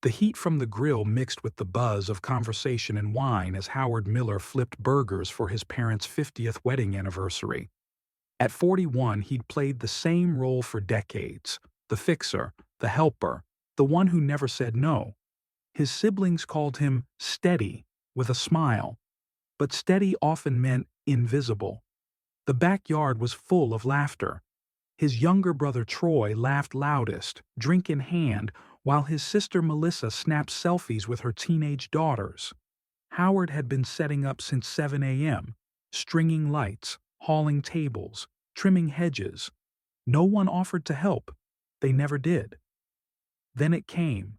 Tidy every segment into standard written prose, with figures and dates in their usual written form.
The heat from the grill mixed with the buzz of conversation and wine as Howard Miller flipped burgers for his parents' 50th wedding anniversary. At 41, he'd played the same role for decades: the fixer, the helper, the one who never said no. His siblings called him steady, with a smile, but steady often meant invisible. The backyard was full of laughter. His younger brother Troy laughed loudest, drink in hand, while his sister Melissa snapped selfies with her teenage daughters. Howard had been setting up since 7 a.m., stringing lights, hauling tables, trimming hedges. No one offered to help. They never did. Then it came.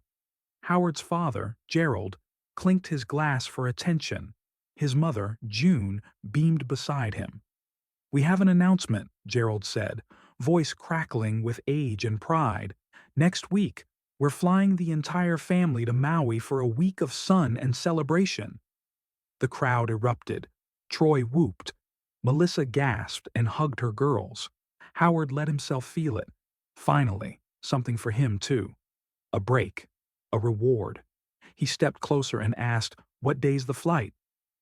Howard's father, Gerald, clinked his glass for attention. His mother, June, beamed beside him. "We have an announcement," Gerald said, voice crackling with age and pride. "Next week, we're flying the entire family to Maui for a week of sun and celebration." The crowd erupted. Troy whooped. Melissa gasped and hugged her girls. Howard let himself feel it. Finally, something for him, too. A break. A reward. He stepped closer and asked, "What day's the flight?"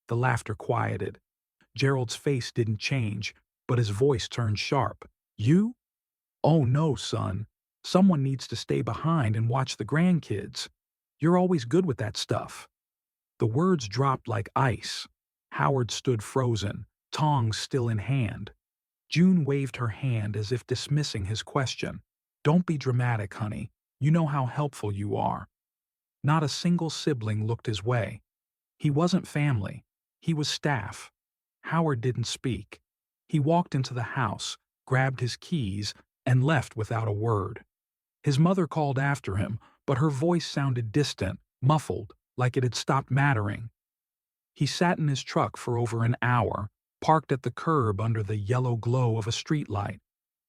The laughter quieted. Gerald's face didn't change, but his voice turned sharp. "You? Oh no, son. Someone needs to stay behind and watch the grandkids. You're always good with that stuff." The words dropped like ice. Howard stood frozen, tongs still in hand. June waved her hand as if dismissing his question. "Don't be dramatic, honey. You know how helpful you are." Not a single sibling looked his way. He wasn't family. He was staff. Howard didn't speak. He walked into the house, grabbed his keys, and left without a word. His mother called after him, but her voice sounded distant, muffled, like it had stopped mattering. He sat in his truck for over an hour, parked at the curb under the yellow glow of a streetlight.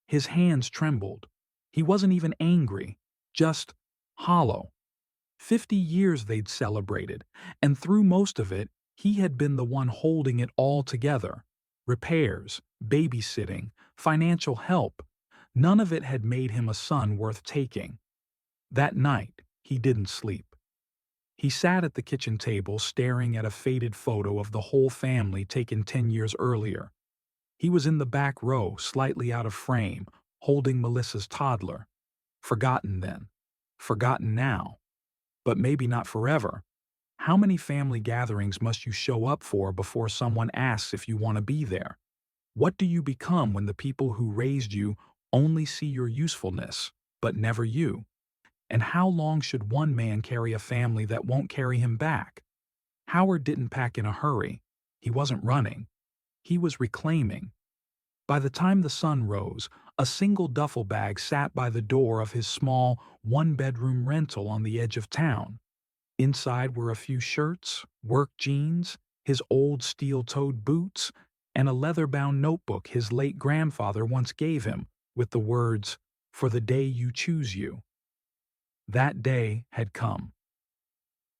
His hands trembled. He wasn't even angry, just hollow. 50 years they'd celebrated, and through most of it, he had been the one holding it all together. Repairs, babysitting, financial help. None of it had made him a son worth taking. That night, he didn't sleep. He sat at the kitchen table staring at a faded photo of the whole family taken 10 years earlier. He was in the back row, slightly out of frame, holding Melissa's toddler. Forgotten then. Forgotten now. But maybe not forever. How many family gatherings must you show up for before someone asks if you want to be there? What do you become when the people who raised you only see your usefulness, but never you? And how long should one man carry a family that won't carry him back? Howard didn't pack in a hurry. He wasn't running. He was reclaiming. By the time the sun rose, a single duffel bag sat by the door of his small, one-bedroom rental on the edge of town. Inside were a few shirts, work jeans, his old steel-toed boots, and a leather-bound notebook his late grandfather once gave him, with the words, "For the day you choose you." That day had come.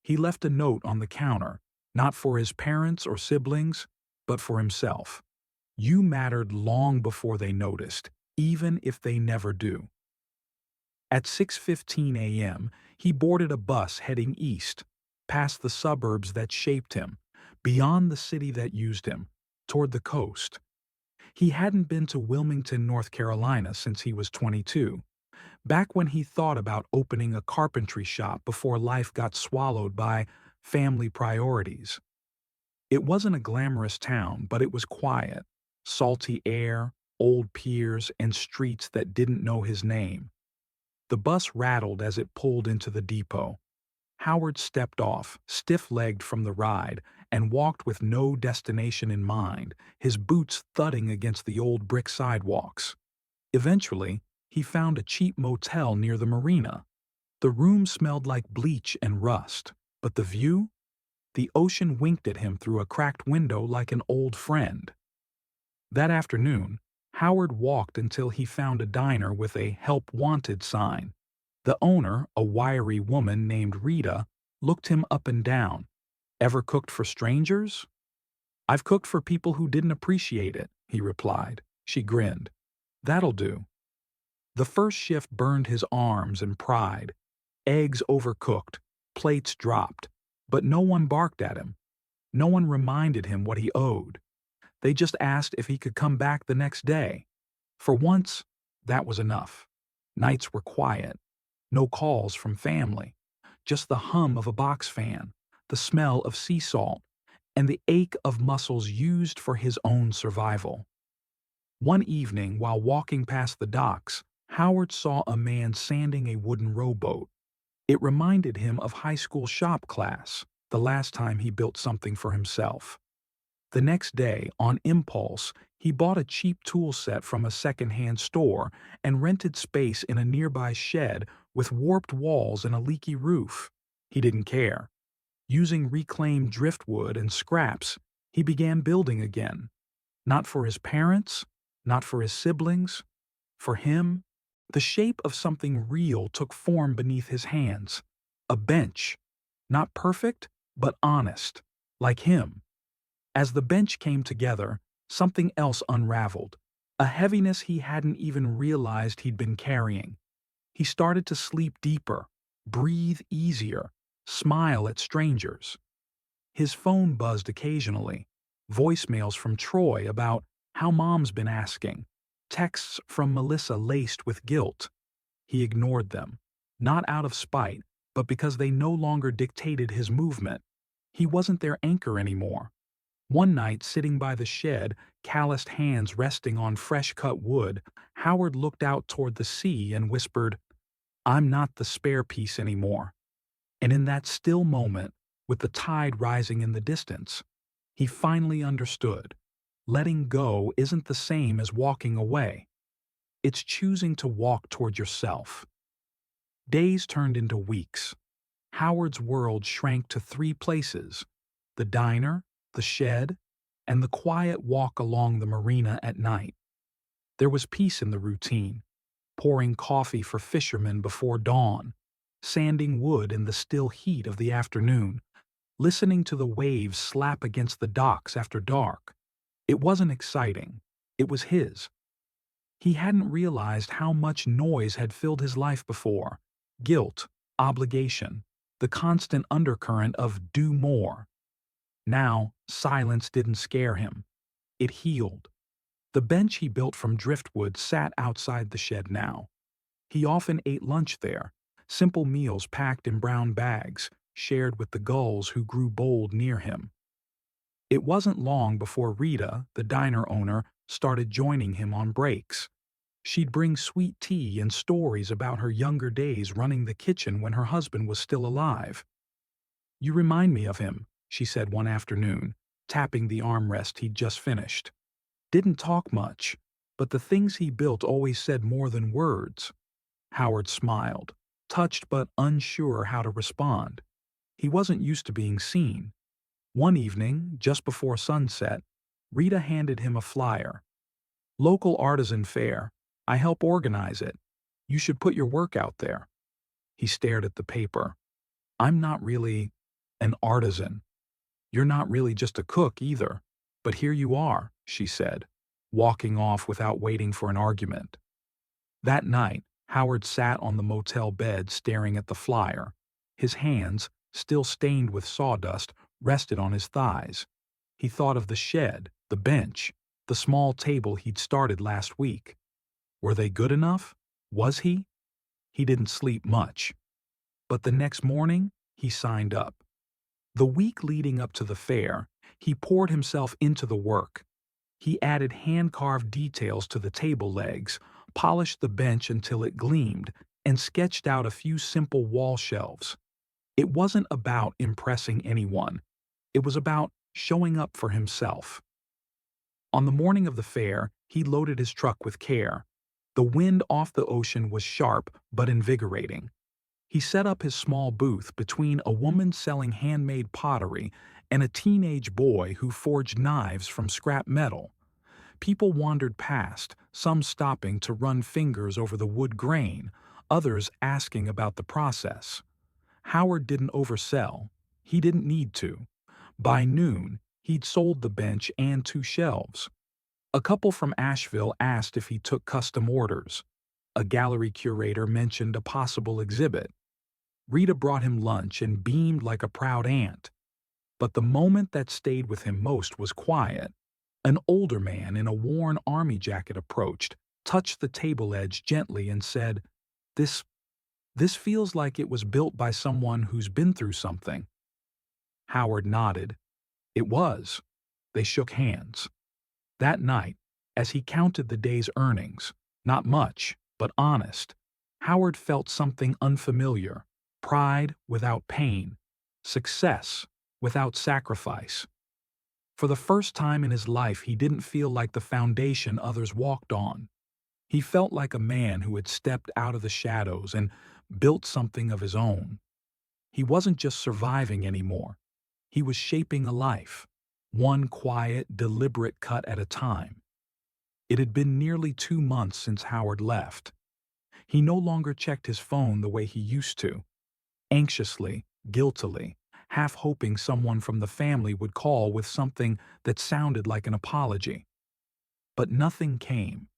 He left a note on the counter, not for his parents or siblings, but for himself. You mattered long before they noticed, even if they never do. At 6:15 a.m., he boarded a bus heading east, past the suburbs that shaped him, beyond the city that used him, toward the coast. He hadn't been to Wilmington, North Carolina since he was 22, back when he thought about opening a carpentry shop before life got swallowed by family priorities. It wasn't a glamorous town, but it was quiet. Salty air, old piers, and streets that didn't know his name. The bus rattled as it pulled into the depot. Howard stepped off, stiff-legged from the ride, and walked with no destination in mind, his boots thudding against the old brick sidewalks. Eventually, he found a cheap motel near the marina. The room smelled like bleach and rust, but the view? The ocean winked at him through a cracked window like an old friend. That afternoon, Howard walked until he found a diner with a "Help Wanted" sign. The owner, a wiry woman named Rita, looked him up and down. "Ever cooked for strangers?" "I've cooked for people who didn't appreciate it," he replied. She grinned. "That'll do." The first shift burned his arms and pride. Eggs overcooked, Plates dropped, but no one barked at him. No one reminded him what he owed. They just asked if he could come back the next day. For once, that was enough. Nights were quiet. No calls from family. Just the hum of a box fan, the smell of sea salt, and the ache of muscles used for his own survival. One evening, while walking past the docks, Howard saw a man sanding a wooden rowboat. It reminded him of high school shop class, the last time he built something for himself. The next day, on impulse, he bought a cheap tool set from a second-hand store and rented space in a nearby shed with warped walls and a leaky roof. He didn't care. Using reclaimed driftwood and scraps, he began building again. Not for his parents, not for his siblings. For him, the shape of something real took form beneath his hands. A bench. Not perfect, but honest. Like him. As the bench came together, something else unraveled. A heaviness he hadn't even realized he'd been carrying. He started to sleep deeper, breathe easier, smile at strangers. His phone buzzed occasionally. Voicemails from Troy about how mom's been asking. Texts from Melissa laced with guilt. He ignored them, not out of spite, but because they no longer dictated his movement. He wasn't their anchor anymore. One night, sitting by the shed, calloused hands resting on fresh-cut wood, Howard looked out toward the sea and whispered, "I'm not the spare piece anymore." And in that still moment, with the tide rising in the distance, he finally understood. Letting go isn't the same as walking away. It's choosing to walk toward yourself. Days turned into weeks. Howard's world shrank to 3 places: the diner, the shed, and the quiet walk along the marina at night. There was peace in the routine, pouring coffee for fishermen before dawn, sanding wood in the still heat of the afternoon, listening to the waves slap against the docks after dark. It wasn't exciting. It was his. He hadn't realized how much noise had filled his life before. Guilt, obligation, the constant undercurrent of do more. Now, silence didn't scare him. It healed. The bench he built from driftwood sat outside the shed now. He often ate lunch there, simple meals packed in brown bags, shared with the gulls who grew bold near him. It wasn't long before Rita, the diner owner, started joining him on breaks. She'd bring sweet tea and stories about her younger days running the kitchen when her husband was still alive. "You remind me of him," she said one afternoon, tapping the armrest he'd just finished. "Didn't talk much, but the things he built always said more than words." Howard smiled, touched but unsure how to respond. He wasn't used to being seen. One evening, just before sunset, Rita handed him a flyer. "Local artisan fair. I help organize it. You should put your work out there." He stared at the paper. "I'm not really an artisan. You're not really just a cook either. But here you are," she said, walking off without waiting for an argument. That night, Howard sat on the motel bed staring at the flyer. His hands, still stained with sawdust, rested on his thighs. He thought of the shed, the bench, the small table he'd started last week. Were they good enough? Was he? He didn't sleep much. But the next morning, he signed up. The week leading up to the fair, he poured himself into the work. He added hand-carved details to the table legs, polished the bench until it gleamed, and sketched out a few simple wall shelves. It wasn't about impressing anyone. It was about showing up for himself. On the morning of the fair, he loaded his truck with care. The wind off the ocean was sharp but invigorating. He set up his small booth between a woman selling handmade pottery and a teenage boy who forged knives from scrap metal. People wandered past, some stopping to run fingers over the wood grain, others asking about the process. Howard didn't oversell. He didn't need to. By noon, he'd sold the bench and 2 shelves. A couple from Asheville asked if he took custom orders. A gallery curator mentioned a possible exhibit. Rita brought him lunch and beamed like a proud aunt. But the moment that stayed with him most was quiet. An older man in a worn army jacket approached, touched the table edge gently and said, This, this feels like it was built by someone who's been through something. Howard nodded. It was. They shook hands. That night, as he counted the day's earnings, not much, but honest, Howard felt something unfamiliar: pride without pain, success without sacrifice. For the first time in his life, he didn't feel like the foundation others walked on. He felt like a man who had stepped out of the shadows and built something of his own. He wasn't just surviving anymore. He was shaping a life, one quiet, deliberate cut at a time. It had been nearly 2 months since Howard left. He no longer checked his phone the way he used to, anxiously, guiltily, half hoping someone from the family would call with something that sounded like an apology. But nothing came,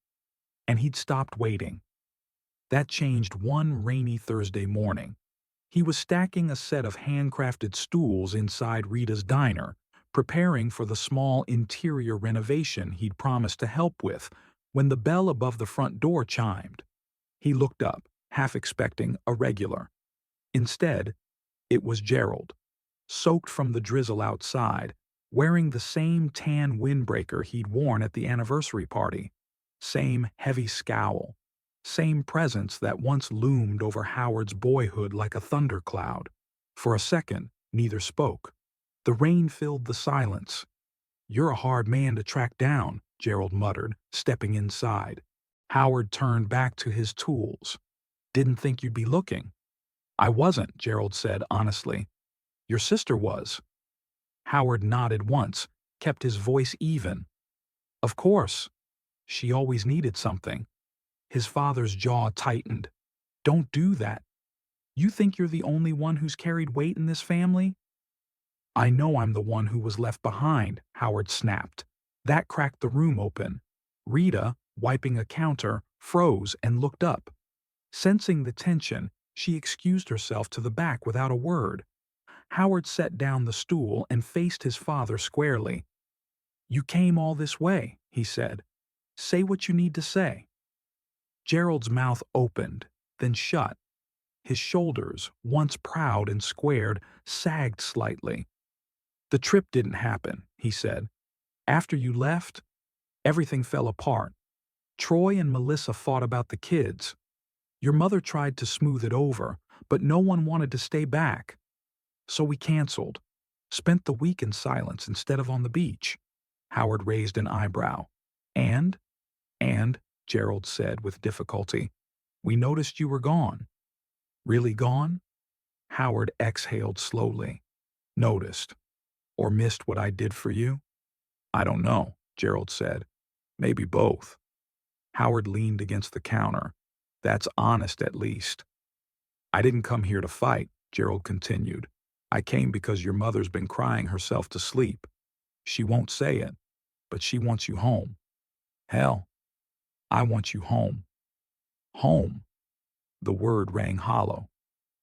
and he'd stopped waiting. That changed one rainy Thursday morning. He was stacking a set of handcrafted stools inside Rita's diner, preparing for the small interior renovation he'd promised to help with, when the bell above the front door chimed. He looked up, half expecting a regular. Instead, it was Gerald, soaked from the drizzle outside, wearing the same tan windbreaker he'd worn at the anniversary party, same heavy scowl, same presence that once loomed over Howard's boyhood like a thundercloud. For a second, neither spoke. The rain filled the silence. "You're a hard man to track down," Gerald muttered, stepping inside. Howard turned back to his tools. "Didn't think you'd be looking." "I wasn't," Gerald said honestly. "Your sister was." Howard nodded once, kept his voice even. "Of course. She always needed something." His father's jaw tightened. "Don't do that. You think you're the only one who's carried weight in this family?" "I know I'm the one who was left behind," Howard snapped. That cracked the room open. Rita, wiping a counter, froze and looked up. Sensing the tension, she excused herself to the back without a word. Howard set down the stool and faced his father squarely. "You came all this way," he said. "Say what you need to say." Gerald's mouth opened, then shut. His shoulders, once proud and squared, sagged slightly. "The trip didn't happen," he said. "After you left, everything fell apart. Troy and Melissa fought about the kids. Your mother tried to smooth it over, but no one wanted to stay back. So we canceled. Spent the week in silence instead of on the beach." Howard raised an eyebrow. And, Gerald said with difficulty, "we noticed you were gone." "Really gone?" Howard exhaled slowly. "Noticed. Or missed what I did for you?" "I don't know," Gerald said. "Maybe both." Howard leaned against the counter. "That's honest, at least." "I didn't come here to fight," Gerald continued. "I came because your mother's been crying herself to sleep. She won't say it, but she wants you home. Hell, I want you home." "Home?" The word rang hollow.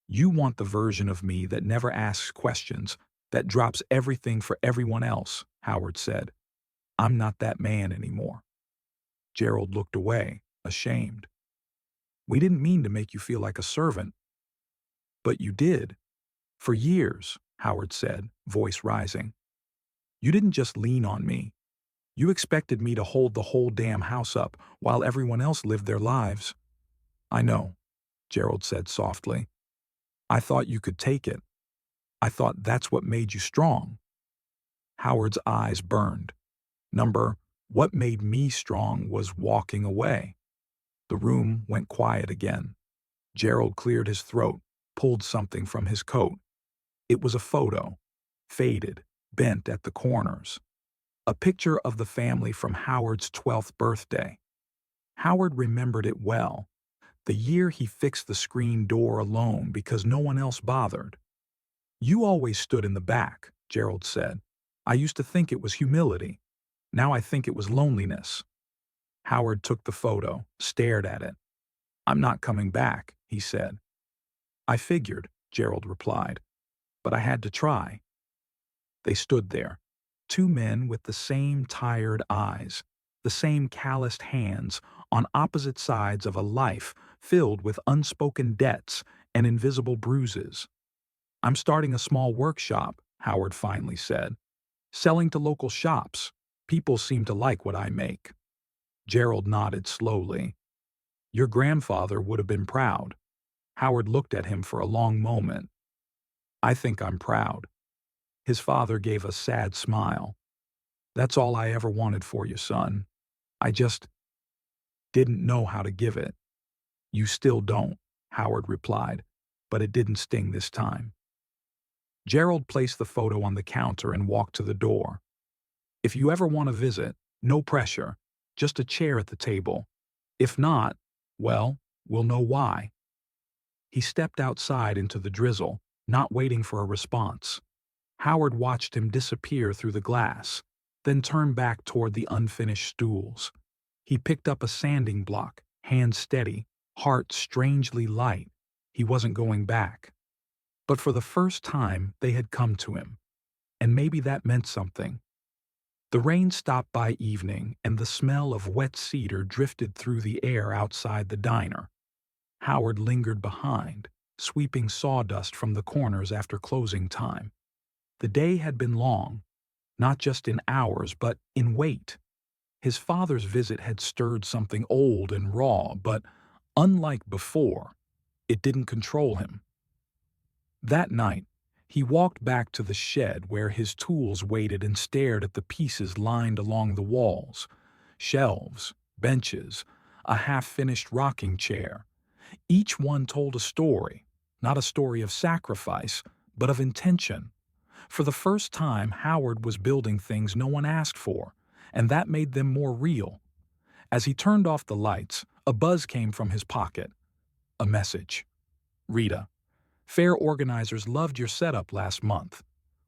"You want the version of me that never asks questions, that drops everything for everyone else," Howard said. "I'm not that man anymore." Gerald looked away, ashamed. "We didn't mean to make you feel like a servant." "But you did. For years," Howard said, voice rising. "You didn't just lean on me. You expected me to hold the whole damn house up while everyone else lived their lives." "I know," Gerald said softly. "I thought you could take it. I thought that's what made you strong." Howard's eyes burned. What made me strong was walking away." The room went quiet again. Gerald cleared his throat, pulled something from his coat. It was a photo, faded, bent at the corners. A picture of the family from Howard's 12th birthday. Howard remembered it well. The year he fixed the screen door alone because no one else bothered. "You always stood in the back," Gerald said. "I used to think it was humility. Now I think it was loneliness." Howard took the photo, stared at it. "I'm not coming back," he said. "I figured," Gerald replied, "but I had to try." They stood there, two men with the same tired eyes, the same calloused hands, on opposite sides of a life filled with unspoken debts and invisible bruises. "I'm starting a small workshop," Howard finally said, "selling to local shops. People seem to like what I make." Gerald nodded slowly. "Your grandfather would have been proud." Howard looked at him for a long moment. "I think I'm proud." His father gave a sad smile. "That's all I ever wanted for you, son. I just didn't know how to give it." "You still don't," Howard replied, "but it didn't sting this time." Gerald placed the photo on the counter and walked to the door. "If you ever want to visit, no pressure, just a chair at the table. If not, well, we'll know why." He stepped outside into the drizzle, not waiting for a response. Howard watched him disappear through the glass, then turn back toward the unfinished stools. He picked up a sanding block, hand steady, heart strangely light. He wasn't going back. But for the first time, they had come to him. And maybe that meant something. The rain stopped by evening, and the smell of wet cedar drifted through the air outside the diner. Howard lingered behind, sweeping sawdust from the corners after closing time. The day had been long, not just in hours, but in weight. His father's visit had stirred something old and raw, but unlike before, it didn't control him. That night, he walked back to the shed where his tools waited and stared at the pieces lined along the walls: shelves, benches, a half-finished rocking chair. Each one told a story, not a story of sacrifice, but of intention. For the first time, Howard was building things no one asked for, and that made them more real. As he turned off the lights, a buzz came from his pocket. A message. "Rita, fair organizers loved your setup last month.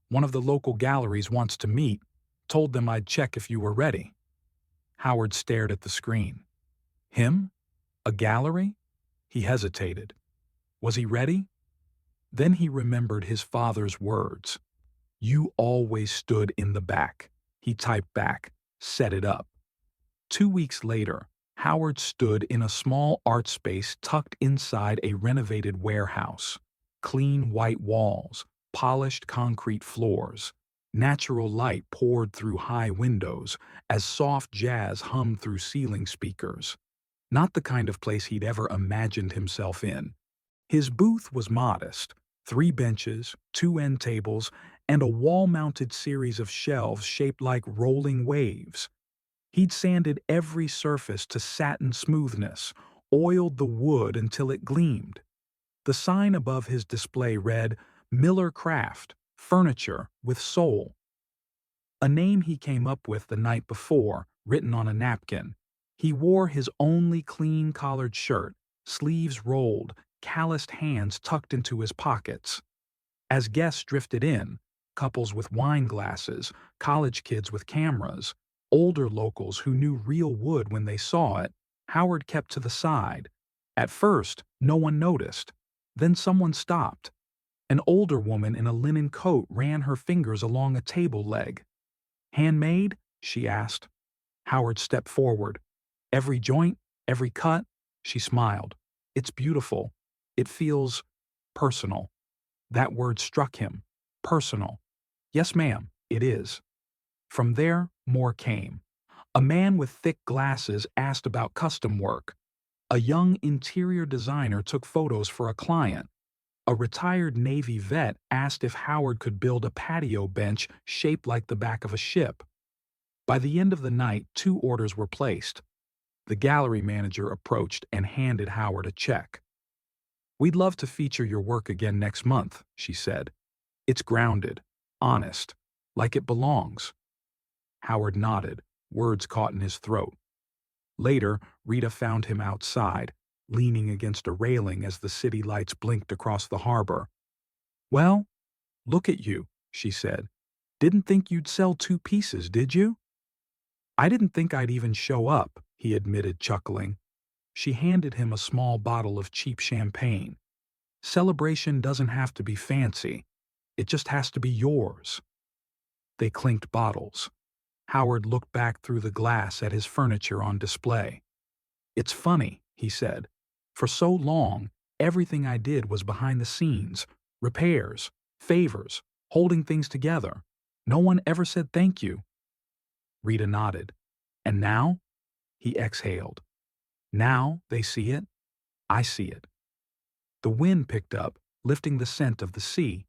One of the local galleries wants to meet. Told them I'd check if you were ready." Howard stared at the screen. Him? A gallery? He hesitated. Was he ready? Then he remembered his father's words. "You always stood in the back." He typed back, "Set it up." 2 weeks later, Howard stood in a small art space tucked inside a renovated warehouse. Clean white walls, polished concrete floors. Natural light poured through high windows as soft jazz hummed through ceiling speakers. Not the kind of place he'd ever imagined himself in. His booth was modest: 3 benches, 2 end tables, and a wall-mounted series of shelves shaped like rolling waves. He'd sanded every surface to satin smoothness, oiled the wood until it gleamed. The sign above his display read, "Miller Craft, Furniture with Soul." A name he came up with the night before, written on a napkin. He wore his only clean collared shirt, sleeves rolled, calloused hands tucked into his pockets. As guests drifted in, couples with wine glasses, college kids with cameras, older locals who knew real wood when they saw it, Howard kept to the side. At first, no one noticed. Then someone stopped. An older woman in a linen coat ran her fingers along a table leg. "Handmade?" she asked. Howard stepped forward. "Every joint, every cut?" She smiled. "It's beautiful. It feels personal." That word struck him. Personal. "Yes, ma'am, it is." From there, more came. A man with thick glasses asked about custom work. A young interior designer took photos for a client. A retired Navy vet asked if Howard could build a patio bench shaped like the back of a ship. By the end of the night, 2 orders were placed. The gallery manager approached and handed Howard a check. "We'd love to feature your work again next month," she said. "It's grounded, honest, like it belongs." Howard nodded, words caught in his throat. Later, Rita found him outside, leaning against a railing as the city lights blinked across the harbor. "Well, look at you," she said. "Didn't think you'd sell 2 pieces, did you?" "I didn't think I'd even show up," he admitted, chuckling. She handed him a small bottle of cheap champagne. Celebration doesn't have to be fancy. It just has to be yours. They clinked bottles. Howard looked back through the glass at his furniture on display. It's funny, he said. For so long, everything I did was behind the scenes, repairs, favors, holding things together. No one ever said thank you. Rita nodded. And now? He exhaled. Now they see it. I see it. The wind picked up, lifting the scent of the sea.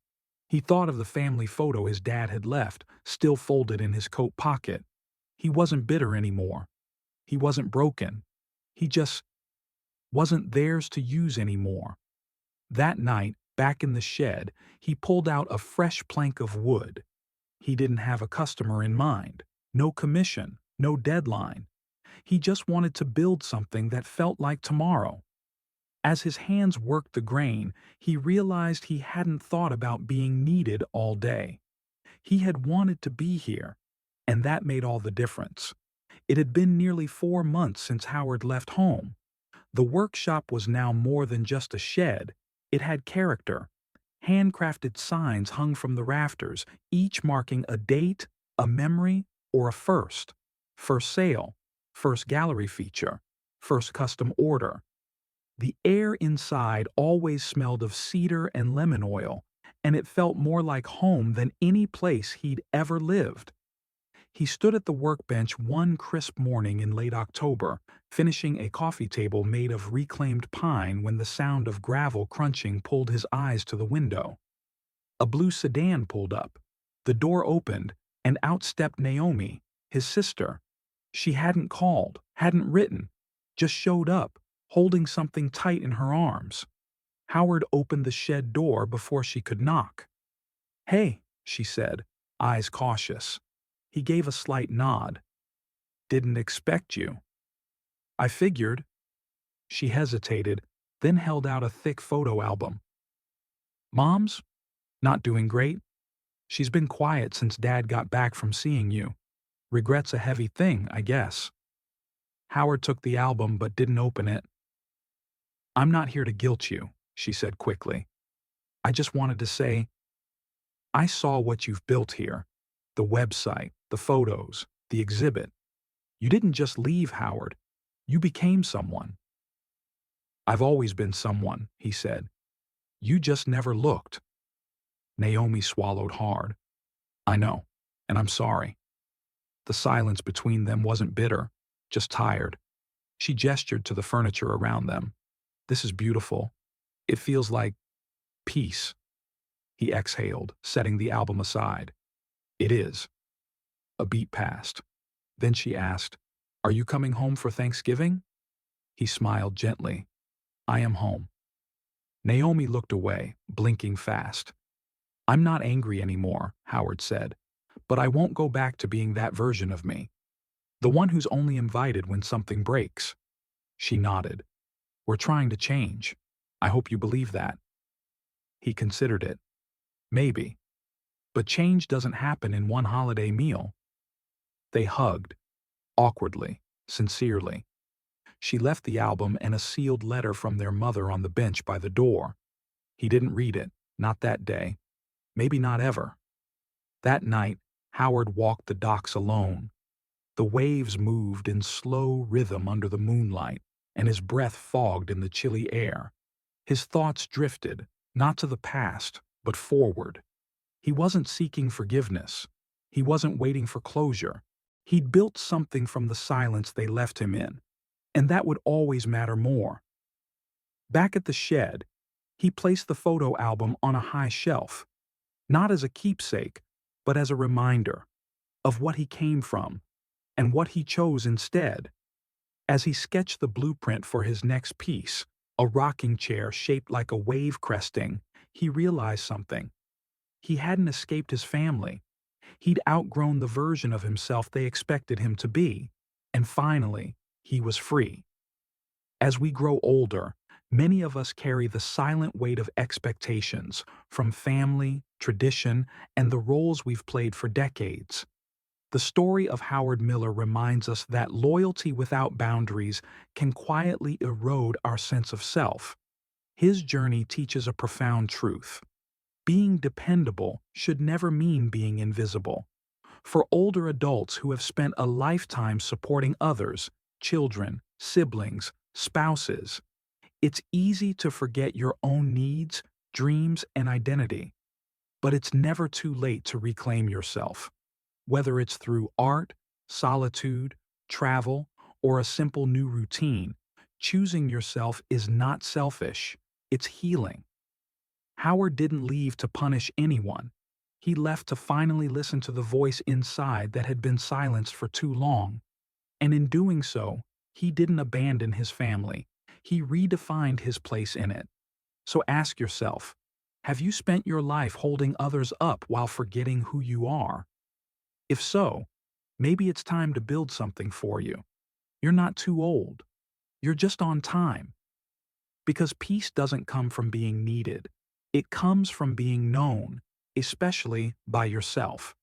He thought of the family photo his dad had left, still folded in his coat pocket. He wasn't bitter anymore. He wasn't broken. He just wasn't theirs to use anymore. That night, back in the shed, he pulled out a fresh plank of wood. He didn't have a customer in mind, no commission, no deadline. He just wanted to build something that felt like tomorrow. As his hands worked the grain, he realized he hadn't thought about being needed all day. He had wanted to be here, and that made all the difference. It had been nearly 4 months since Howard left home. The workshop was now more than just a shed. It had character. Handcrafted signs hung from the rafters, each marking a date, a memory, or a first. First sale, first gallery feature, first custom order. The air inside always smelled of cedar and lemon oil, and it felt more like home than any place he'd ever lived. He stood at the workbench one crisp morning in late October, finishing a coffee table made of reclaimed pine when the sound of gravel crunching pulled his eyes to the window. A blue sedan pulled up. The door opened, and out stepped Naomi, his sister. She hadn't called, hadn't written, just showed up, holding something tight in her arms. Howard opened the shed door before she could knock. "Hey," she said, eyes cautious. He gave a slight nod. "Didn't expect you." "I figured." She hesitated, then held out a thick photo album. "Mom's? Not doing great. She's been quiet since Dad got back from seeing you. Regret's a heavy thing, I guess." Howard took the album but didn't open it. "I'm not here to guilt you," she said quickly. "I just wanted to say, I saw what you've built here. The website, the photos, the exhibit. You didn't just leave, Howard. You became someone." "I've always been someone," he said. "You just never looked." Naomi swallowed hard. "I know, and I'm sorry." The silence between them wasn't bitter, just tired. She gestured to the furniture around them. "This is beautiful. It feels like peace." He exhaled, setting the album aside. "It is." A beat passed. Then she asked, "Are you coming home for Thanksgiving?" He smiled gently. "I am home." Naomi looked away, blinking fast. "I'm not angry anymore," Howard said, "but I won't go back to being that version of me. The one who's only invited when something breaks." She nodded. "We're trying to change. I hope you believe that." He considered it. Maybe. But change doesn't happen in one holiday meal. They hugged, awkwardly, sincerely. She left the album and a sealed letter from their mother on the bench by the door. He didn't read it, not that day. Maybe not ever. That night, Howard walked the docks alone. The waves moved in slow rhythm under the moonlight, and his breath fogged in the chilly air. His thoughts drifted, not to the past, but forward. He wasn't seeking forgiveness. He wasn't waiting for closure. He'd built something from the silence they left him in, and that would always matter more. Back at the shed, he placed the photo album on a high shelf, not as a keepsake, but as a reminder of what he came from and what he chose instead. As he sketched the blueprint for his next piece, a rocking chair shaped like a wave cresting, he realized something. He hadn't escaped his family. He'd outgrown the version of himself they expected him to be, and finally, he was free. As we grow older, many of us carry the silent weight of expectations from family, tradition, and the roles we've played for decades. The story of Howard Miller reminds us that loyalty without boundaries can quietly erode our sense of self. His journey teaches a profound truth. Being dependable should never mean being invisible. For older adults who have spent a lifetime supporting others, children, siblings, spouses, it's easy to forget your own needs, dreams, and identity. But it's never too late to reclaim yourself. Whether it's through art, solitude, travel, or a simple new routine, choosing yourself is not selfish, it's healing. Howard didn't leave to punish anyone. He left to finally listen to the voice inside that had been silenced for too long. And in doing so, he didn't abandon his family. He redefined his place in it. So ask yourself, have you spent your life holding others up while forgetting who you are? If so, maybe it's time to build something for you. You're not too old. You're just on time. Because peace doesn't come from being needed. It comes from being known, especially by yourself.